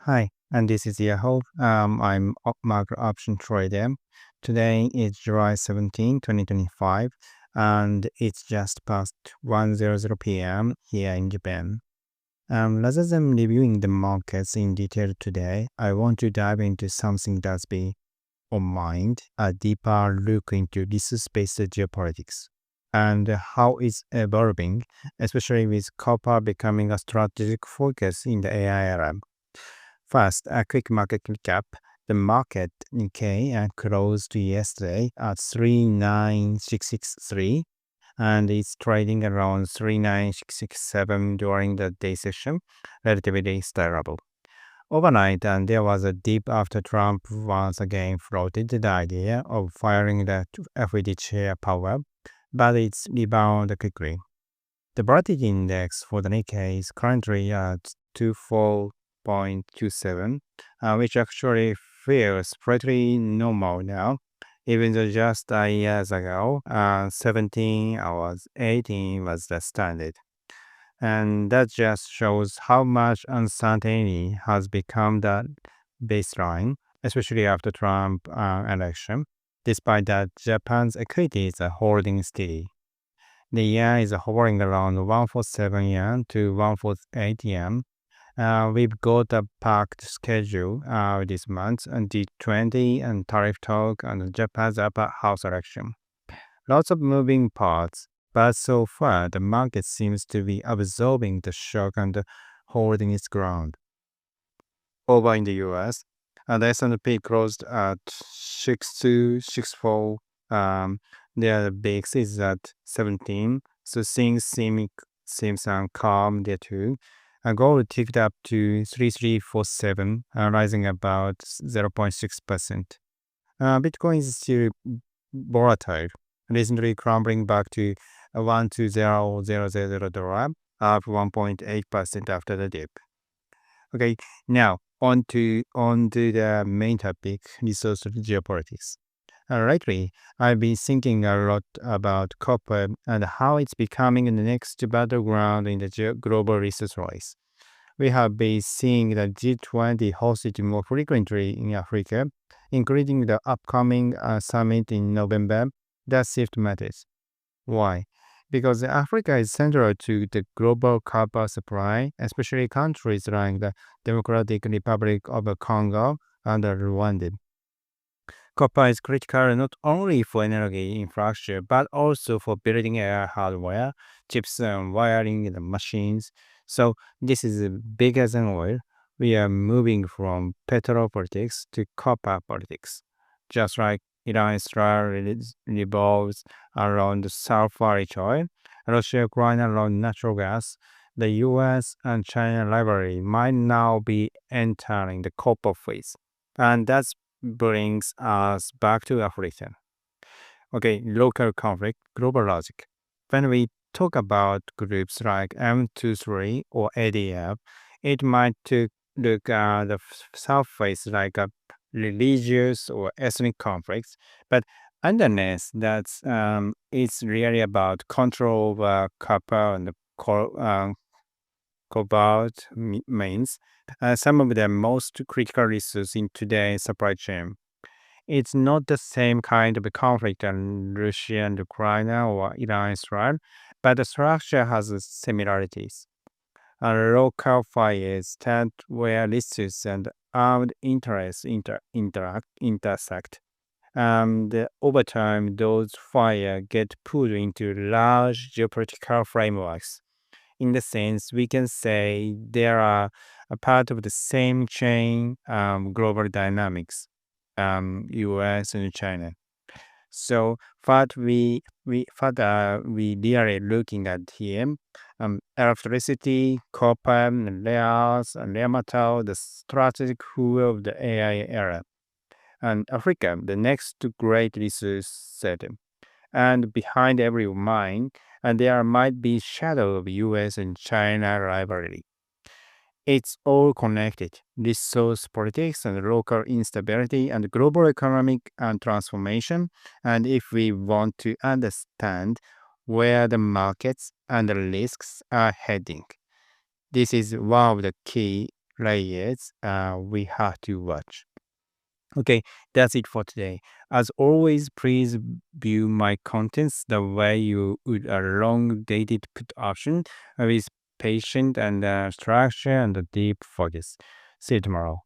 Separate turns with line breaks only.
Hi, and this is Yahoo. I'm macro option trader. Today is July 17, 2025, and it's just past 1:00 p.m. here in Japan. Rather than reviewing the markets in detail today, I want to dive into something that's been on mind, a deeper look into resource-based geopolitics and how it's evolving, especially with copper becoming a strategic focus in the AI era. First, a quick market recap. The market Nikkei closed yesterday at 39663 and it's trading around 39667 during the day session, relatively stable. Overnight, and there was a dip after Trump once again floated the idea of firing the FED chair power, but it's rebounded quickly. The volatility index for the Nikkei is currently at 24.27, which actually feels pretty normal now, even though just years ago, 17 hours 18 was the standard. And that just shows how much uncertainty has become the baseline, especially after Trump election. Despite that, Japan's equities are holding steady. The yen is hovering around 147 yen to 148 yen. We've got a packed schedule this month and G20 and tariff talk and Japan's upper house election. Lots of moving parts, but so far the market seems to be absorbing the shock and holding its ground. Over in the US, the S&P closed at 6264. Their base is at 17, so things seems calm there too. Gold ticked up to 3347, rising about 0.6%. Bitcoin is still volatile, recently crumbling back to 120,000 dollar, up 1.8% after the dip. Okay, now on to the main topic, resource geopolitics. Lately, I've been thinking a lot about copper and how it's becoming the next battleground in the global resource race. We have been seeing the G20 hosted more frequently in Africa, including the upcoming summit in November. That shift matters. Why? Because Africa is central to the global copper supply, especially countries like the Democratic Republic of Congo and Rwanda. Copper is critical not only for energy infrastructure but also for building AI hardware, chips, and wiring the machines. So this is bigger than oil. We are moving from petrol politics to copper politics, just like Iran-Israel revolves around sulfur-rich oil, Russia-Ukraine around natural gas. The U.S. and China rivalry might now be entering the copper phase, and that's brings us back to Africa. Okay, local conflict, global logic. When we talk about groups like M23 or ADF, it might look at the surface like a religious or ethnic conflicts, but underneath that's it's really about control over copper and cobalt means some of the most critical resources in today's supply chain. It's not the same kind of conflict in Russia and Ukraine or Iran Israel, but the structure has similarities. Local fires tend where resources and armed interests intersect. And over time, those fires get pulled into large geopolitical frameworks. In the sense, we can say they are a part of the same chain global dynamics, US and China. So what we really looking at here, electricity, copper, and layers, and rare metal, the strategic wheel of the AI era, and Africa, the next great resource set. And behind every mine, and there might be shadow of US and China rivalry. It's all connected. Resource politics and local instability and global economic and transformation. And if we want to understand where the markets and the risks are heading, this is one of the key layers we have to watch. Okay, that's it for today. As always, please view my contents the way you would a long dated put option with patient and structure and a deep focus. See you tomorrow.